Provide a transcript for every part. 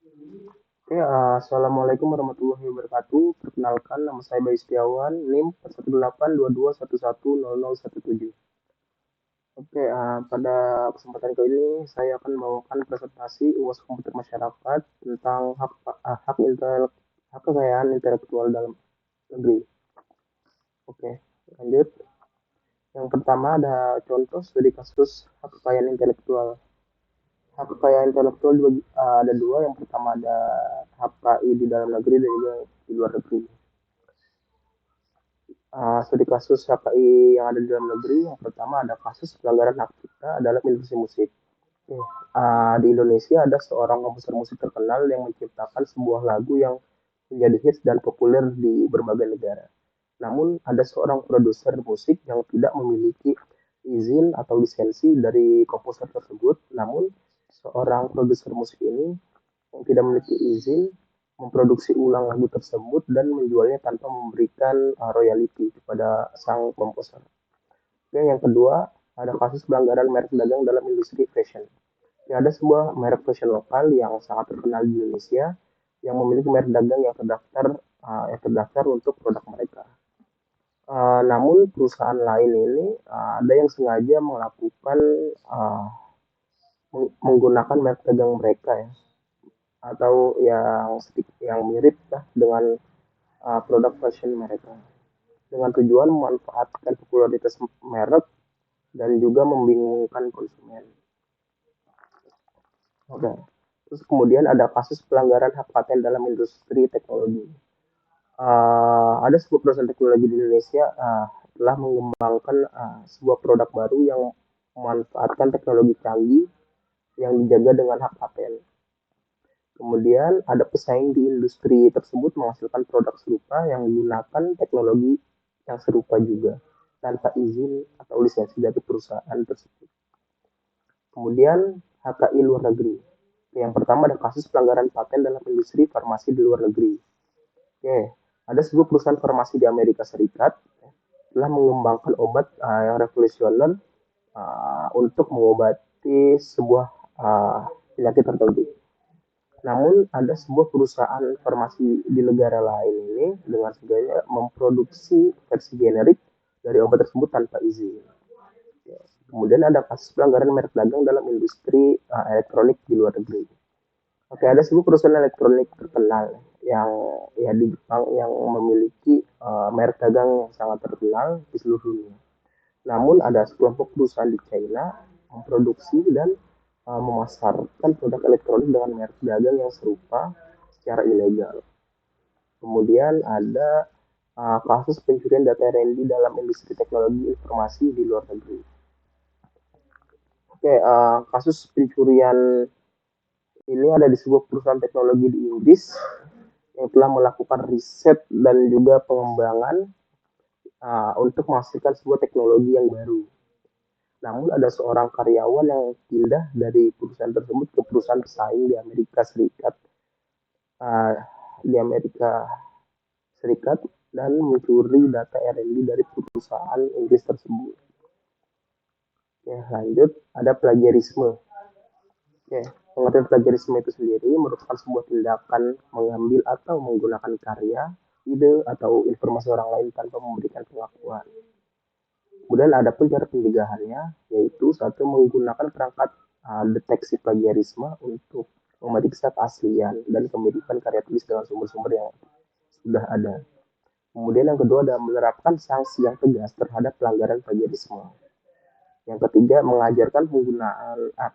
Oke, assalamualaikum warahmatullahi wabarakatuh. Perkenalkan, nama saya Bayu Setiawan, NIM 18822110017. Oke, pada kesempatan kali ini saya akan membawakan presentasi UAS Komputer Masyarakat tentang hak kekayaan intelektual dalam negeri. Oke, lanjut. Yang pertama ada contoh studi kasus hak kekayaan intelektual. Hak kekayaan intelektual ada dua. Yang pertama ada HKI di dalam negeri dan juga di luar negeri. Studi kasus HKI yang ada di dalam negeri, yang pertama ada kasus pelanggaran hak cipta dalam industri musik. Oke. Di Indonesia ada seorang komposer musik terkenal yang menciptakan sebuah lagu yang menjadi hits dan populer di berbagai negara. Namun ada seorang produser musik yang tidak memiliki izin atau lisensi dari komposer tersebut. Namun seorang produser musik ini yang tidak memiliki izin memproduksi ulang lagu tersebut dan menjualnya tanpa memberikan royalti kepada sang komposer. Oke, yang kedua, ada kasus pelanggaran merek dagang dalam industri fashion. Ya, ada sebuah merek fashion lokal yang sangat terkenal di Indonesia yang memiliki merek dagang yang terdaftar untuk produk mereka. Namun perusahaan lain ini ada yang sengaja melakukan uh, menggunakan merek dagang mereka ya, atau yang mirip lah dengan produk fashion mereka dengan tujuan memanfaatkan popularitas merek dan juga membingungkan konsumen. Oke. Terus kemudian ada kasus pelanggaran hak paten dalam industri teknologi. Ada sebuah perusahaan teknologi di Indonesia telah mengembangkan sebuah produk baru yang memanfaatkan teknologi canggih yang dijaga dengan hak paten. Kemudian ada pesaing di industri tersebut menghasilkan produk serupa yang menggunakan teknologi yang serupa juga tanpa izin atau lisensi dari perusahaan tersebut. Kemudian HKI luar negeri. Yang pertama ada kasus pelanggaran paten dalam industri farmasi di luar negeri. Oke, ada sebuah perusahaan farmasi di Amerika Serikat telah mengembangkan obat yang revolusioner untuk mengobati sebuah penyakit tertentu. Namun ada sebuah perusahaan farmasi di negara lain ini dengan sengaja memproduksi versi generik dari obat tersebut tanpa izin. Kemudian ada kasus pelanggaran merek dagang dalam industri elektronik di luar negeri. Oke, ada sebuah perusahaan elektronik terkenal yang di Jepang yang memiliki merek dagang yang sangat terkenal di seluruh dunia. Namun ada sekelompok perusahaan di China memproduksi dan memasarkan produk elektronik dengan merek dagang yang serupa secara ilegal. Kemudian ada kasus pencurian data R&D dalam industri teknologi informasi di luar negeri. Oke, kasus pencurian ini ada di sebuah perusahaan teknologi di Inggris yang telah melakukan riset dan juga pengembangan untuk menghasilkan sebuah teknologi yang baru. Namun ada seorang karyawan yang pindah dari perusahaan tersebut ke perusahaan pesaing di Amerika Serikat, uh, di Amerika Serikat dan mencuri data R&D dari perusahaan Inggris tersebut. Oke, lanjut ada plagiarisme. Oke, pengertian plagiarisme itu sendiri merupakan sebuah tindakan mengambil atau menggunakan karya, ide, atau informasi orang lain tanpa memberikan pengakuan. Kemudian ada pun cara pencegahannya, yaitu satu menggunakan perangkat deteksi plagiarisme untuk memeriksa keaslian dan kemiripan karya tulis dengan sumber-sumber yang sudah ada. Kemudian yang kedua adalah menerapkan sanksi yang tegas terhadap pelanggaran plagiarisme. Yang ketiga, mengajarkan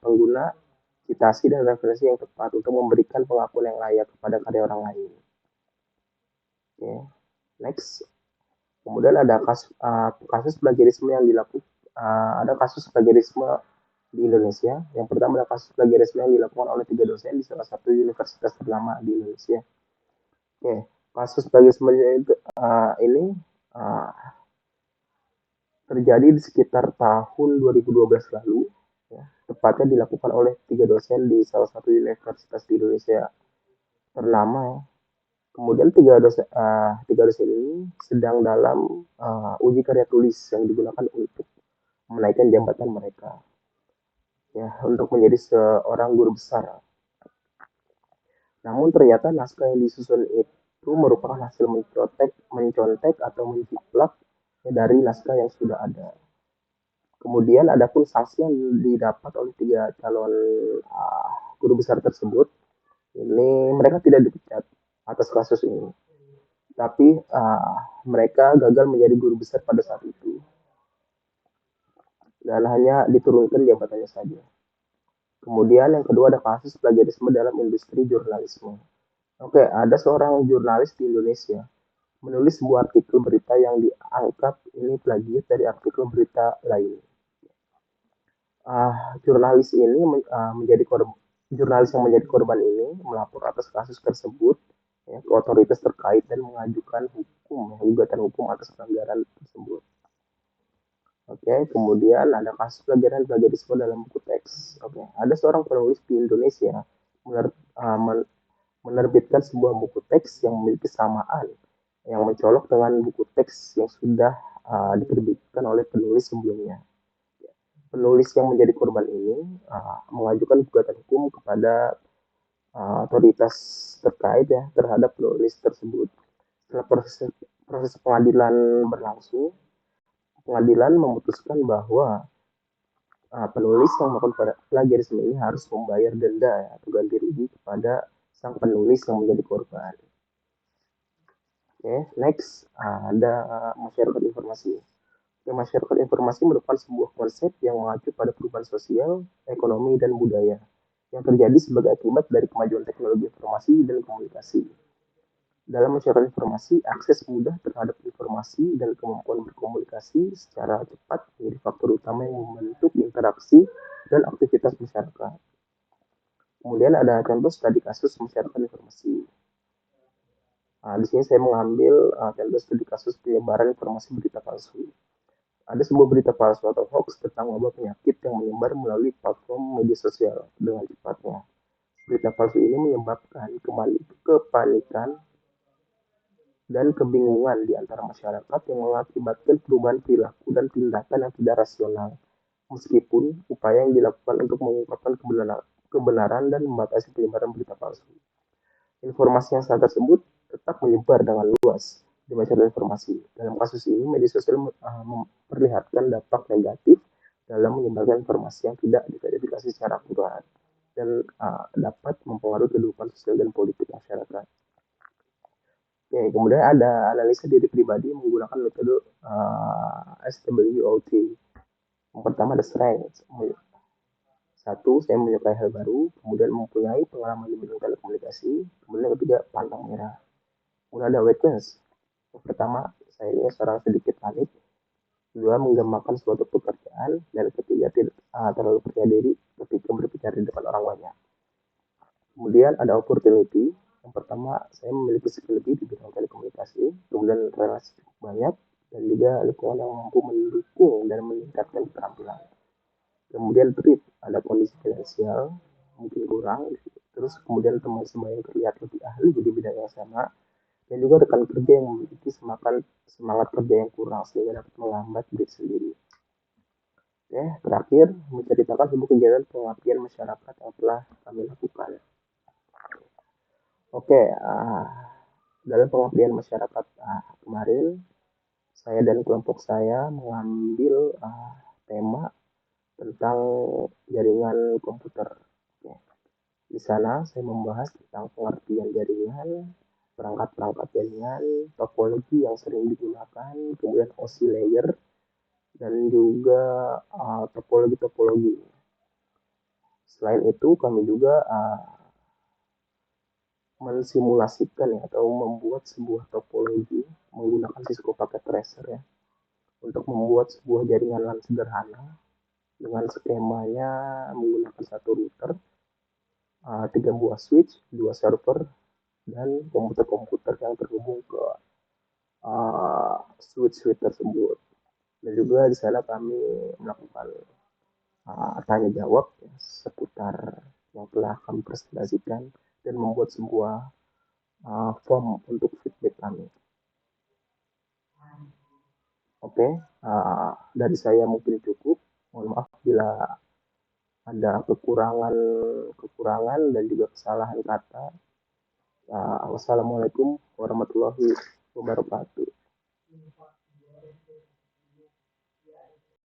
pengguna citasi dan referensi yang tepat untuk memberikan pengakuan yang layak kepada karya orang lain. Oke, next. Kemudian ada kasus plagiarisme yang dilakukan. Ada kasus plagiarisme di Indonesia. Yang pertama ada kasus plagiarisme yang dilakukan oleh 3 dosen di salah satu universitas ternama di Indonesia. Oke, kasus plagiarisme ini uh, terjadi di sekitar tahun 2012 lalu, ya, tepatnya dilakukan oleh 3 dosen di salah satu universitas di Indonesia ternama. Ya. Kemudian tiga dosen ini sedang dalam uji karya tulis yang digunakan untuk menaikkan jabatan mereka, ya, untuk menjadi seorang guru besar. Namun ternyata naskah yang disusun itu merupakan hasil mencontek atau menjiplak dari naskah yang sudah ada. Kemudian adapun sanksi yang didapat oleh tiga calon guru besar tersebut, ini mereka tidak dipecat atas kasus ini, tapi mereka gagal menjadi guru besar pada saat itu dan hanya diturunkan jabatannya saja. Kemudian yang kedua ada kasus plagiarisme dalam industri jurnalisme. Oke, ada seorang jurnalis di Indonesia menulis sebuah artikel berita yang dianggap ini plagiat dari artikel berita lain. Jurnalis ini menjadi korban. Jurnalis yang menjadi korban ini melapor atas kasus tersebut ya, ke otoritas terkait dan mengajukan gugatan hukum atas pelanggaran tersebut. Oke, kemudian ada kasus plagiarisme dalam buku teks. Oke, ada seorang penulis di Indonesia menerbitkan sebuah buku teks yang memiliki samaan yang mencolok dengan buku teks yang sudah diterbitkan oleh penulis sebelumnya. Penulis yang menjadi korban ini mengajukan gugatan hukum kepada otoritas terkait ya terhadap penulis tersebut. Setelah proses pengadilan berlangsung, pengadilan memutuskan bahwa penulis yang melakukan plagiarisme ini harus membayar denda ya, atau ganti rugi kepada sang penulis yang menjadi korban. Oke, next ada masyarakat informasi. Ya, masyarakat informasi merupakan sebuah konsep yang mengacu pada perubahan sosial, ekonomi, dan budaya yang terjadi sebagai akibat dari kemajuan teknologi informasi dan komunikasi. Dalam masyarakat informasi, akses mudah terhadap informasi dan kemampuan berkomunikasi secara cepat menjadi faktor utama yang membentuk interaksi dan aktivitas masyarakat. Kemudian ada contoh studi kasus masyarakat informasi. Di sini saya mengambil contoh studi kasus penyebaran informasi berita palsu. Ada sebuah berita palsu atau hoax tentang wabah penyakit yang menyebar melalui platform media sosial dengan cepatnya. Berita palsu ini menyebabkan kepanikan dan kebingungan di antara masyarakat yang mengakibatkan perubahan perilaku dan tindakan yang tidak rasional. Meskipun upaya yang dilakukan untuk mengungkapkan kebenaran dan membatasi penyebaran berita palsu. Informasi yang salah tersebut tetap menyebar dengan luas di masyarakat informasi. Dalam kasus ini, media sosial memperlihatkan dampak negatif dalam menyebarkan informasi yang tidak diverifikasi secara akurat dan dapat mempengaruhi kehidupan sosial dan politik masyarakat. Oke, kemudian ada analisa diri pribadi menggunakan metode SWOT. Yang pertama ada strength. Satu, saya menyukai hal baru, kemudian mempunyai pengalaman di bidang telekomunikasi, kemudian yang ketiga, pantang merah. Kemudian ada weakness. Yang pertama, saya ini seorang sedikit panik. Kedua, menggambarkan suatu pekerjaan. Dan ketiga, tidak terlalu percaya diri ketika berbicara di depan orang banyak. Kemudian ada opportunity. Yang pertama, saya memiliki skill lebih di bidang telekomunikasi, kemudian relasi cukup banyak, dan juga lingkungan yang mampu mendukung dan meningkatkan keterampilan. Kemudian threat, ada kondisi finansial, mungkin kurang, terus kemudian teman sebaya yang terlihat lebih ahli di bidang yang sama, dan juga rekan kerja yang memiliki semangat kerja yang kurang sehingga dapat menghambat diri sendiri. Oke, terakhir menceritakan sebuah kegiatan pengabdian masyarakat yang telah kami lakukan. Oke, dalam pengabdian masyarakat kemarin, saya dan kelompok saya mengambil tema tentang jaringan komputer. Oke. Di sana saya membahas tentang pengertian jaringan, perangkat-perangkat jaringan, topologi yang sering digunakan, kemudian OSI layer, dan juga topologi-topologi. Selain itu, kami juga mensimulasikan ya, atau membuat sebuah topologi menggunakan Cisco Packet Tracer ya, untuk membuat sebuah jaringan LAN sederhana dengan skemanya menggunakan satu router, 3 buah switch, 2 server, dan komputer-komputer yang terhubung ke switch-switch tersebut. Dan juga di sana kami melakukan tanya jawab ya, seputar yang telah kami presentasikan dan membuat sebuah form untuk feedback kami. Oke, dari saya mungkin cukup. Mohon maaf bila ada kekurangan dan juga kesalahan kata. Wassalamualaikum warahmatullahi wabarakatuh.